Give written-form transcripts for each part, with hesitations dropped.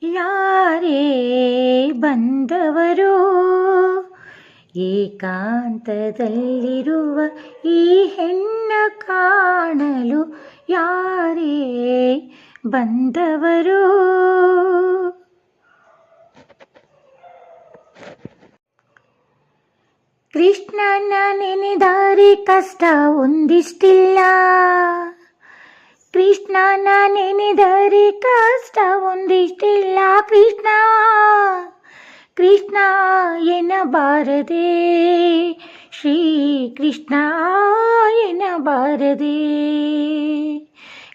ಯಾರೇ ಬಂದವರು ಏಕಾಂತದಲ್ಲಿರುವ ಈ ಹೆಣ್ಣ ಕಾಣಲು ಯಾರೇ ಬಂದವರು. ಕೃಷ್ಣನ ನೆನೆದರೆ ಕಷ್ಟ ಒಂದಿಷ್ಟಿಲ್ಲ, ಕೃಷ್ಣನ ನೆನೆದರೆ ಕಷ್ಟ ಒಂದಿಷ್ಟಿಲ್ಲ. ಕೃಷ್ಣ ಕೃಷ್ಣ ಎನ್ನಬಾರದೆ, ಶ್ರೀ ಕೃಷ್ಣ ಎನ್ನಬಾರದೆ.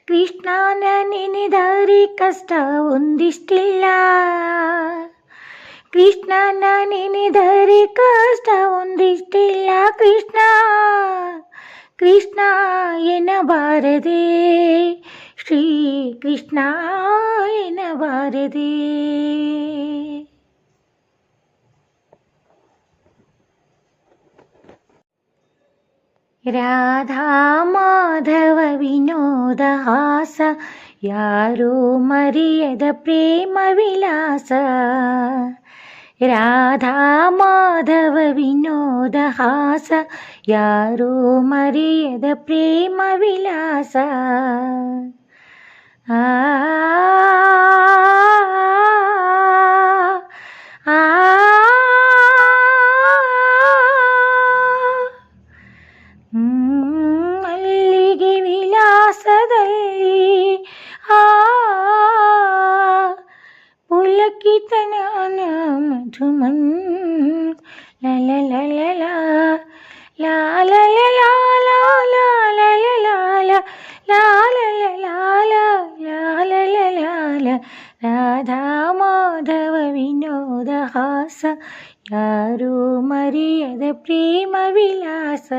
ಕೃಷ್ಣನ ನೆನೆದರೆ ಕಷ್ಟ ಒಂದಿಷ್ಟಿಲ್ಲ, ಕೃಷ್ಣನ ನೆನೆದರೆ ಕಷ್ಟ ಒಂದಿಷ್ಟಿಲ್ಲ. ಕೃಷ್ಣ ಕೃಷ್ಣ ಎನ್ನಬಾರದೆ, ಶ್ರೀ ಕೃಷ್ಣ ಎನ್ನಬಾರದೆ. ರಾಧಾ ಮಾಧವ ವಿನೋದ ಹಾಸ ಯಾರೋ ಮರೆಯದ ಪ್ರೇಮ ವಿಲಾಸ. ರಾಧಾ ಮಾಧವ ವಿನೋದ ಹಾಸ ಯಾರೋ ಮರೆಯದ ಪ್ರೇಮ ವಿಲಾಸ. ಆ ಮಲ್ಲಿಗೆ ವಿಲಾಸದಲ್ಲಿ ಪುಲಕಿತನ ಮಧುಮನ್ ಲಲ ಲಲ ಲಾಲ ರಾಧಾ ಮಾಧವ ವಿನೋದ ಹಾಸ ಯಾರೋ ಮರೆಯದ ಪ್ರೇಮ ವಿಲಾಸ.